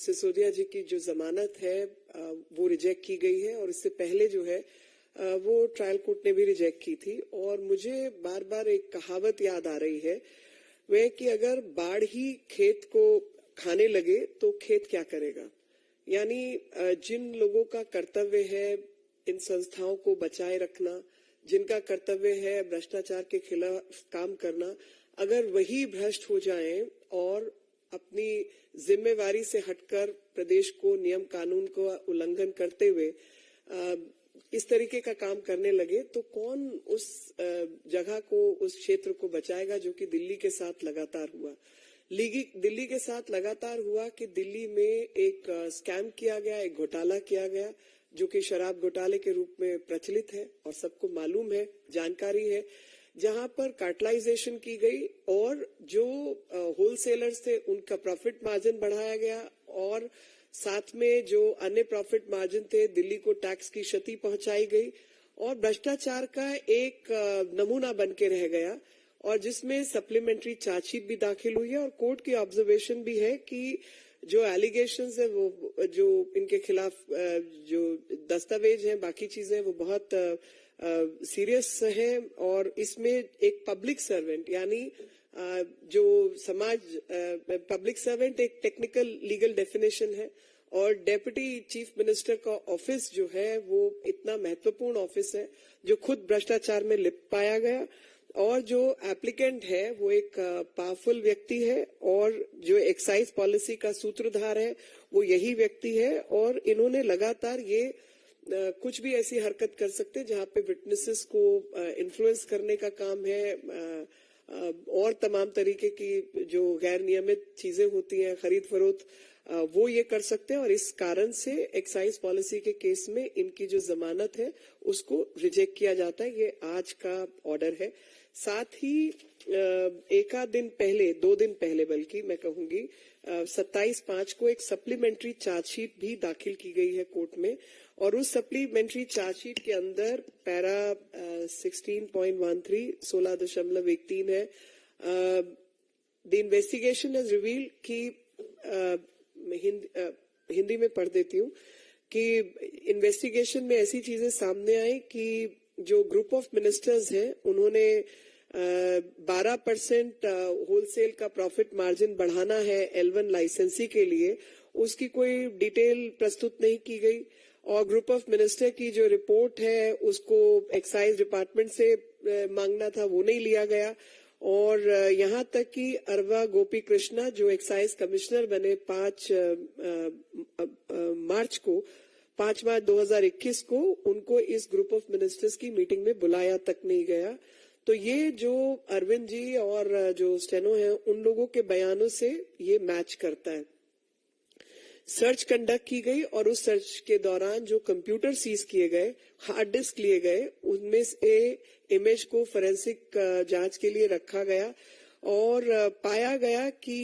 सिसोदिया जी की जो जमानत है वो रिजेक्ट की गई है और इससे पहले जो है वो ट्रायल कोर्ट ने भी रिजेक्ट की थी। और मुझे बार बार एक कहावत याद आ रही है, वह कि अगर बाढ़ ही खेत को खाने लगे तो खेत क्या करेगा। यानी जिन लोगों का कर्तव्य है इन संस्थाओं को बचाए रखना, जिनका कर्तव्य है भ्रष्टाचार के खिलाफ काम करना, अगर वही भ्रष्ट हो जाएं और अपनी जिम्मेवारी से हटकर प्रदेश को नियम कानून का उल्लंघन करते हुए इस तरीके का काम करने लगे, तो कौन उस जगह को, उस क्षेत्र को बचाएगा, जो कि दिल्ली के साथ लगातार हुआ। दिल्ली के साथ लगातार हुआ कि दिल्ली में एक स्कैम किया गया, एक घोटाला किया गया जो कि शराब घोटाले के रूप में प्रचलित है और सबको मालूम है, जानकारी है, जहां पर कार्टलाइजेशन की गई और जो होलसेलर्स थे उनका प्रॉफिट मार्जिन बढ़ाया गया और साथ में जो अन्य प्रॉफिट मार्जिन थे दिल्ली को टैक्स की क्षति पहुंचाई गई और भ्रष्टाचार का एक नमूना बन के रह गया और जिसमें सप्लीमेंट्री चार्जशीट भी दाखिल हुई है और कोर्ट की ऑब्जर्वेशन भी है कि जो एलिगेशंस है वो, जो इनके खिलाफ जो दस्तावेज हैं, बाकी चीजें वो बहुत सीरियस है और इसमें एक पब्लिक सर्वेंट यानी जो समाज पब्लिक सर्वेंट एक टेक्निकल लीगल डेफिनेशन है और डेप्यूटी चीफ मिनिस्टर का ऑफिस जो है वो इतना महत्वपूर्ण ऑफिस है जो खुद भ्रष्टाचार में लिप्त पाया गया और जो एप्लीकेंट है वो एक पावरफुल व्यक्ति है और जो एक्साइज पॉलिसी का सूत्रधार है वो यही व्यक्ति है और इन्होंने लगातार ये कुछ भी ऐसी हरकत कर सकते जहां पे विटनेसेस को इन्फ्लुएंस करने का काम है और तमाम तरीके की जो गैर नियमित चीजें होती हैं, खरीद फरोख्त, वो ये कर सकते हैं और इस कारण से एक्साइज पॉलिसी के केस में इनकी जो जमानत है उसको रिजेक्ट किया जाता है। ये आज का ऑर्डर है। साथ ही एक आध दिन पहले, 2 दिन पहले बल्कि मैं कहूंगी 27/5 को एक सप्लीमेंट्री चार्जशीट भी दाखिल की गई है कोर्ट में और उस सप्लीमेंट्री चार्जशीट के अंदर पैरा 16.13 16.13 है। द इन्वेस्टिगेशन हैज रिवील्ड कि हिंदी में पढ़ देती हूँ कि इन्वेस्टिगेशन में ऐसी चीजें सामने आई कि जो ग्रुप ऑफ मिनिस्टर्स हैं उन्होंने 12% होलसेल का प्रॉफिट मार्जिन बढ़ाना है L1 लाइसेंसी के लिए, उसकी कोई डिटेल प्रस्तुत नहीं की गई और ग्रुप ऑफ मिनिस्टर की जो रिपोर्ट है उसको एक्साइज डिपार्टमेंट से मांगना था, वो नहीं लिया गया और यहाँ तक कि अरवा गोपी कृष्णा जो एक्साइज कमिश्नर बने 5 मार्च 2021 को, उनको इस ग्रुप ऑफ मिनिस्टर्स की मीटिंग में बुलाया तक नहीं गया। तो ये जो अरविंद जी और जो स्टेनो है उन लोगों के बयानों से ये मैच करता है। सर्च कंडक्ट की गई और उस सर्च के दौरान जो कंप्यूटर सीज किए गए, हार्ड डिस्क लिए गए, उनमें से इमेज को फोरेंसिक जांच के लिए रखा गया और पाया गया कि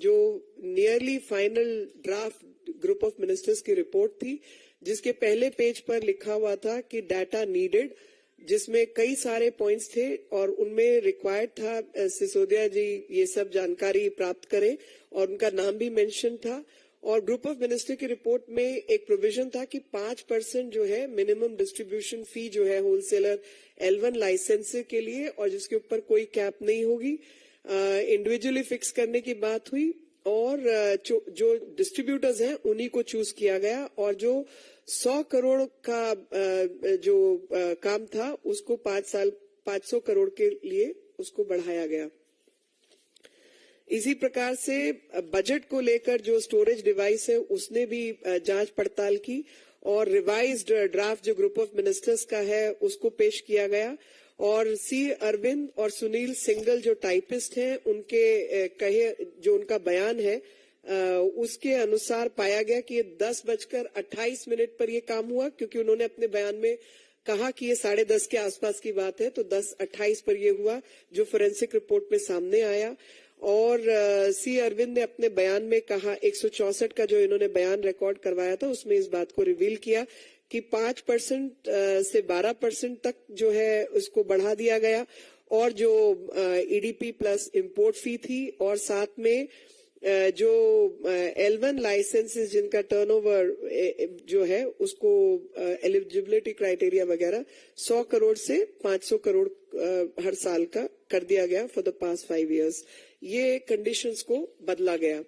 जो nearly final draft group of ministers की रिपोर्ट थी जिसके पहले पेज पर लिखा हुआ था कि डाटा नीडेड, जिसमें कई सारे पॉइंट्स थे और उनमें रिक्वायर्ड था सिसोदिया जी ये सब जानकारी प्राप्त करें और उनका नाम भी मेंशन था और ग्रुप ऑफ मिनिस्टर की रिपोर्ट में एक प्रोविजन था कि 5% जो है मिनिमम डिस्ट्रीब्यूशन फी जो है होलसेलर L1 लाइसेंस के लिए और जिसके ऊपर कोई कैप नहीं होगी, इंडिविजुअली फिक्स करने की बात हुई और जो डिस्ट्रीब्यूटर्स हैं उन्हीं को चूज किया गया और जो 100 करोड़ का जो काम था उसको 5 साल 500 करोड़ के लिए उसको बढ़ाया गया। इसी प्रकार से बजट को लेकर जो स्टोरेज डिवाइस है उसने भी जांच पड़ताल की और रिवाइज्ड ड्राफ्ट जो ग्रुप ऑफ मिनिस्टर्स का है उसको पेश किया गया और सी अरविंद और सुनील सिंगल जो टाइपिस्ट हैं उनके कहे जो उनका बयान है उसके अनुसार पाया गया कि ये 10:28 पर ये काम हुआ, क्योंकि उन्होंने अपने बयान में कहा कि ये 10:30 के आसपास की बात है, तो 10:28 पर ये हुआ जो फोरेंसिक रिपोर्ट में सामने आया। और सी अरविंद ने अपने बयान में कहा 164 का जो इन्होंने बयान रिकॉर्ड करवाया था उसमें इस बात को रिवील किया कि 5% से 12% तक जो है उसको बढ़ा दिया गया और जो ईडीपी प्लस इंपोर्ट फी थी और साथ में जो L1 लाइसेंसेस जिनका टर्नओवर जो है उसको एलिजिबिलिटी क्राइटेरिया वगैरह 100 करोड़ से 500 करोड़ हर साल का कर दिया गया फॉर द पास्ट 5 years। ये कंडीशंस को बदला गया।